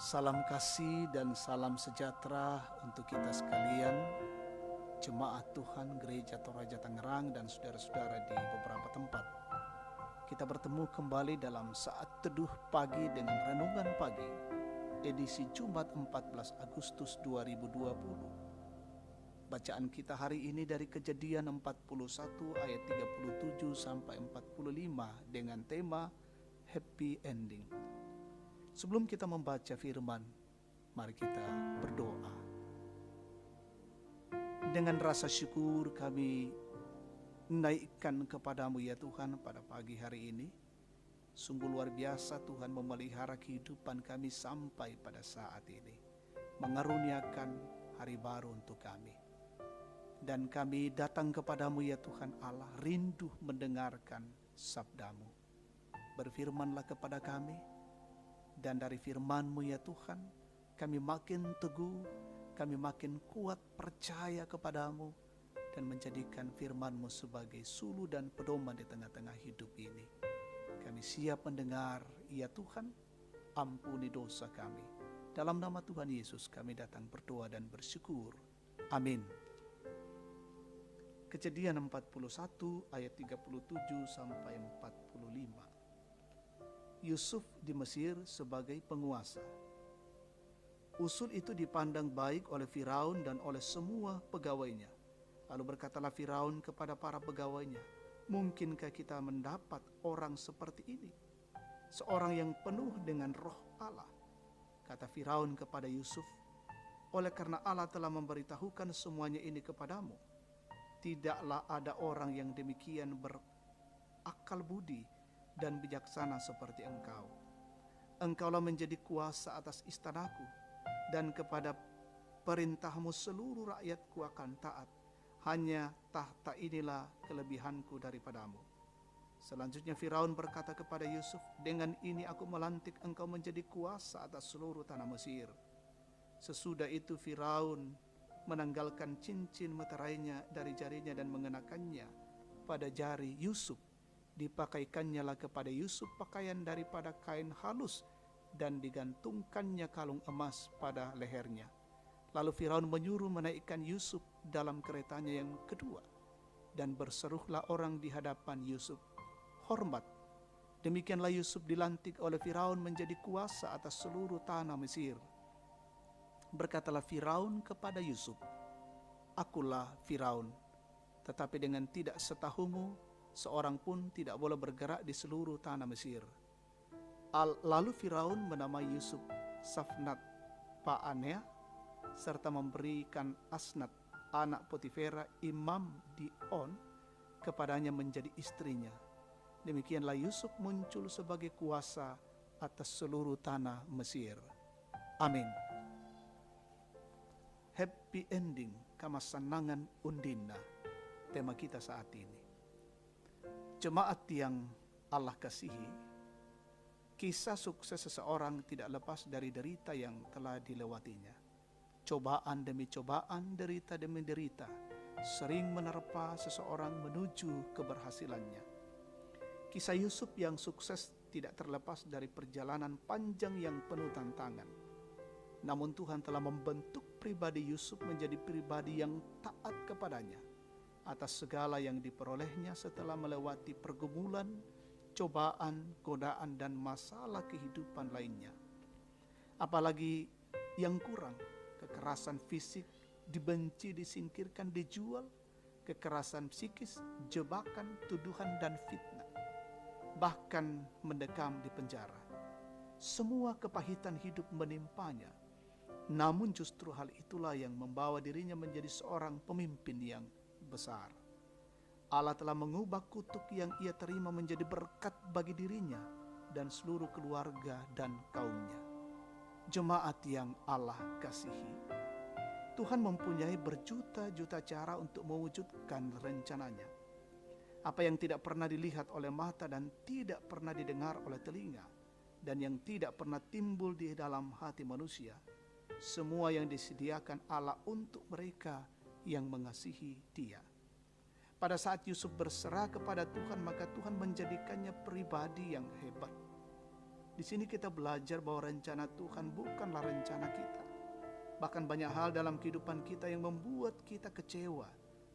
Salam kasih dan salam sejahtera untuk kita sekalian, jemaat Tuhan Gereja Toraja Tangerang dan saudara-saudara di beberapa tempat. Kita bertemu kembali dalam saat teduh pagi dengan renungan pagi, edisi Jumat 14 Agustus 2020. Bacaan kita hari ini dari Kejadian 41 ayat 37 sampai 45 dengan tema Happy Ending. Sebelum kita membaca firman, mari kita berdoa. Dengan rasa syukur kami naikkan kepadamu ya Tuhan pada pagi hari ini. Sungguh luar biasa Tuhan memelihara kehidupan kami sampai pada saat ini. Mengaruniakan hari baru untuk kami. Dan kami datang kepadamu ya Tuhan Allah, rindu mendengarkan sabdamu. Berfirmanlah kepada kami, dan dari firman-Mu ya Tuhan, kami makin teguh, kami makin kuat percaya kepadamu, dan menjadikan firman-Mu sebagai suluh dan pedoman di tengah-tengah hidup ini. Kami siap mendengar, ya Tuhan, ampuni dosa kami. Dalam nama Tuhan Yesus kami datang berdoa dan bersyukur. Amin. Kejadian 41 ayat 37 sampai 45. Yusuf di Mesir sebagai penguasa. Usul itu dipandang baik oleh Firaun dan oleh semua pegawainya. Lalu berkatalah Firaun kepada para pegawainya, "Mungkinkah kita mendapat orang seperti ini? Seorang yang penuh dengan roh Allah." Kata Firaun kepada Yusuf, "Oleh karena Allah telah memberitahukan semuanya ini kepadamu, tidaklah ada orang yang demikian berakal budi dan bijaksana seperti engkau. Engkaulah menjadi kuasa atas istanaku, dan kepada perintahmu seluruh rakyatku akan taat. Hanya tahta inilah kelebihanku daripadamu." Selanjutnya Firaun berkata kepada Yusuf, "Dengan ini aku melantik engkau menjadi kuasa atas seluruh tanah Mesir." Sesudah itu Firaun menanggalkan cincin meterainya dari jarinya dan mengenakannya pada jari Yusuf. Dipakaikannya lah kepada Yusuf pakaian daripada kain halus dan digantungkannya kalung emas pada lehernya. Lalu Firaun menyuruh menaikkan Yusuf dalam keretanya yang kedua, dan berseruhlah orang di hadapan Yusuf, "Hormat." Demikianlah Yusuf dilantik oleh Firaun menjadi kuasa atas seluruh tanah Mesir. Berkatalah Firaun kepada Yusuf, "Akulah Firaun, tetapi dengan tidak setahumu, seorang pun tidak boleh bergerak di seluruh tanah Mesir." Lalu Firaun menamai Yusuf Safnat Pa'anea, serta memberikan Asnat, anak Potifera, imam di On, kepadanya menjadi istrinya. Demikianlah Yusuf muncul sebagai kuasa atas seluruh tanah Mesir. Amin. Happy ending, kamasanangan undina, tema kita saat ini. Jemaat yang Allah kasihi, kisah sukses seseorang tidak lepas dari derita yang telah dilewatinya. Cobaan demi cobaan, derita demi derita, sering menerpa seseorang menuju keberhasilannya. Kisah Yusuf yang sukses tidak terlepas dari perjalanan panjang yang penuh tantangan. Namun Tuhan telah membentuk pribadi Yusuf menjadi pribadi yang taat kepadanya atas segala yang diperolehnya setelah melewati pergumulan, cobaan, godaan, dan masalah kehidupan lainnya. Apalagi yang kurang, kekerasan fisik, dibenci, disingkirkan, dijual, kekerasan psikis, jebakan, tuduhan, dan fitnah, bahkan mendekam di penjara. Semua kepahitan hidup menimpanya. Namun justru hal itulah yang membawa dirinya menjadi seorang pemimpin yang besar. Allah telah mengubah kutuk yang ia terima menjadi berkat bagi dirinya dan seluruh keluarga dan kaumnya. Jemaat yang Allah kasihi, Tuhan mempunyai berjuta-juta cara untuk mewujudkan rencananya. Apa yang tidak pernah dilihat oleh mata dan tidak pernah didengar oleh telinga, dan yang tidak pernah timbul di dalam hati manusia, semua yang disediakan Allah untuk mereka yang mengasihi Dia. Pada saat Yusuf berserah kepada Tuhan, maka Tuhan menjadikannya pribadi yang hebat. Di sini kita belajar bahwa rencana Tuhan bukanlah rencana kita. Bahkan banyak hal dalam kehidupan kita yang membuat kita kecewa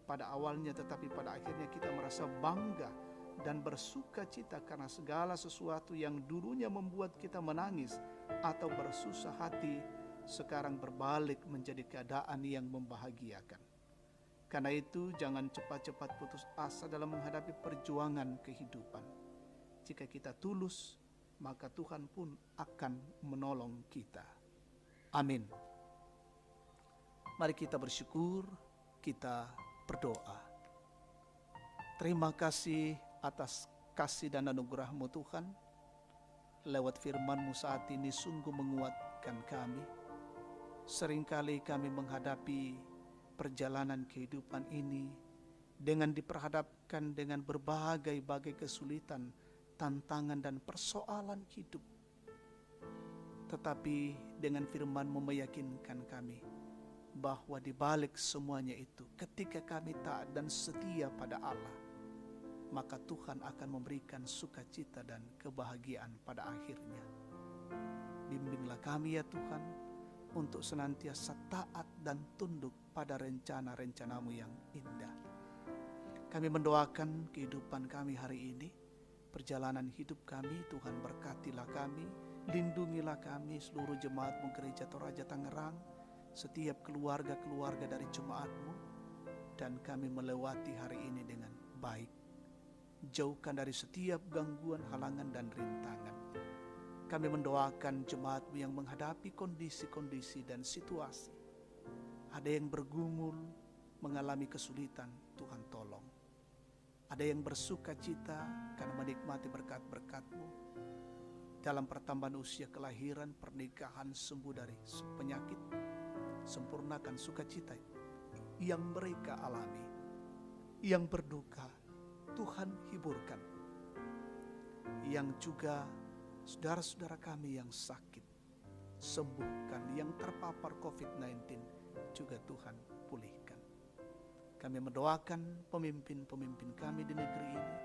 pada awalnya, tetapi pada akhirnya kita merasa bangga dan bersuka cita karena segala sesuatu yang dulunya membuat kita menangis atau bersusah hati sekarang berbalik menjadi keadaan yang membahagiakan. Karena itu jangan cepat-cepat putus asa dalam menghadapi perjuangan kehidupan. Jika kita tulus, maka Tuhan pun akan menolong kita. Amin. Mari kita bersyukur, kita berdoa. Terima kasih atas kasih dan anugerah-Mu Tuhan. Lewat firman-Mu saat ini sungguh menguatkan kami. Seringkali kami menghadapi perjalanan kehidupan ini dengan diperhadapkan dengan berbagai-bagai kesulitan, tantangan dan persoalan hidup. Tetapi dengan firman-Mu meyakinkan kami bahwa di balik semuanya itu, ketika kami taat dan setia pada Allah, maka Tuhan akan memberikan sukacita dan kebahagiaan pada akhirnya. Bimbinglah kami ya Tuhan, untuk senantiasa taat dan tunduk pada rencana-rencana-Mu yang indah. Kami mendoakan kehidupan kami hari ini, perjalanan hidup kami, Tuhan berkatilah kami, lindungilah kami, seluruh jemaat-Mu Gereja Toraja Tangerang, setiap keluarga-keluarga dari jemaat-Mu, dan kami melewati hari ini dengan baik. Jauhkan dari setiap gangguan, halangan, dan rintangan. Kami mendoakan jemaat-Mu yang menghadapi kondisi-kondisi dan situasi. Ada yang bergumul, mengalami kesulitan, Tuhan tolong. Ada yang bersuka cita karena menikmati berkat-berkat-Mu. Dalam pertambahan usia kelahiran, pernikahan, sembuh dari penyakit, sempurnakan sukacita yang mereka alami. Yang berduka, Tuhan hiburkan. Yang juga saudara-saudara kami yang sakit, sembuhkan. Yang terpapar COVID-19 juga Tuhan pulihkan. Kami mendoakan pemimpin-pemimpin kami di negeri ini,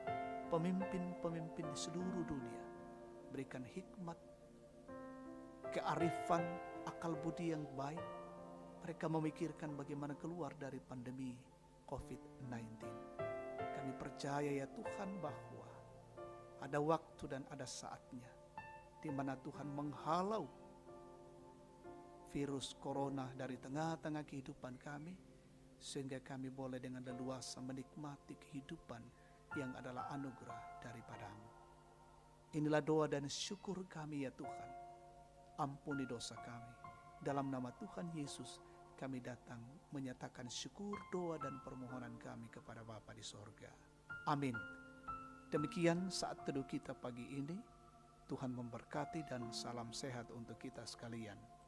pemimpin-pemimpin di seluruh dunia. Berikan hikmat, kearifan, akal budi yang baik. Mereka memikirkan bagaimana keluar dari pandemi COVID-19. Kami percaya ya Tuhan bahwa ada waktu dan ada saatnya di mana Tuhan menghalau virus corona dari tengah-tengah kehidupan kami, sehingga kami boleh dengan leluasa menikmati kehidupan yang adalah anugerah daripada-Mu. Inilah doa dan syukur kami ya Tuhan. Ampuni dosa kami. Dalam nama Tuhan Yesus kami datang menyatakan syukur, doa dan permohonan kami kepada Bapa di sorga. Amin. Demikian saat teduh kita pagi ini. Tuhan memberkati dan salam sehat untuk kita sekalian.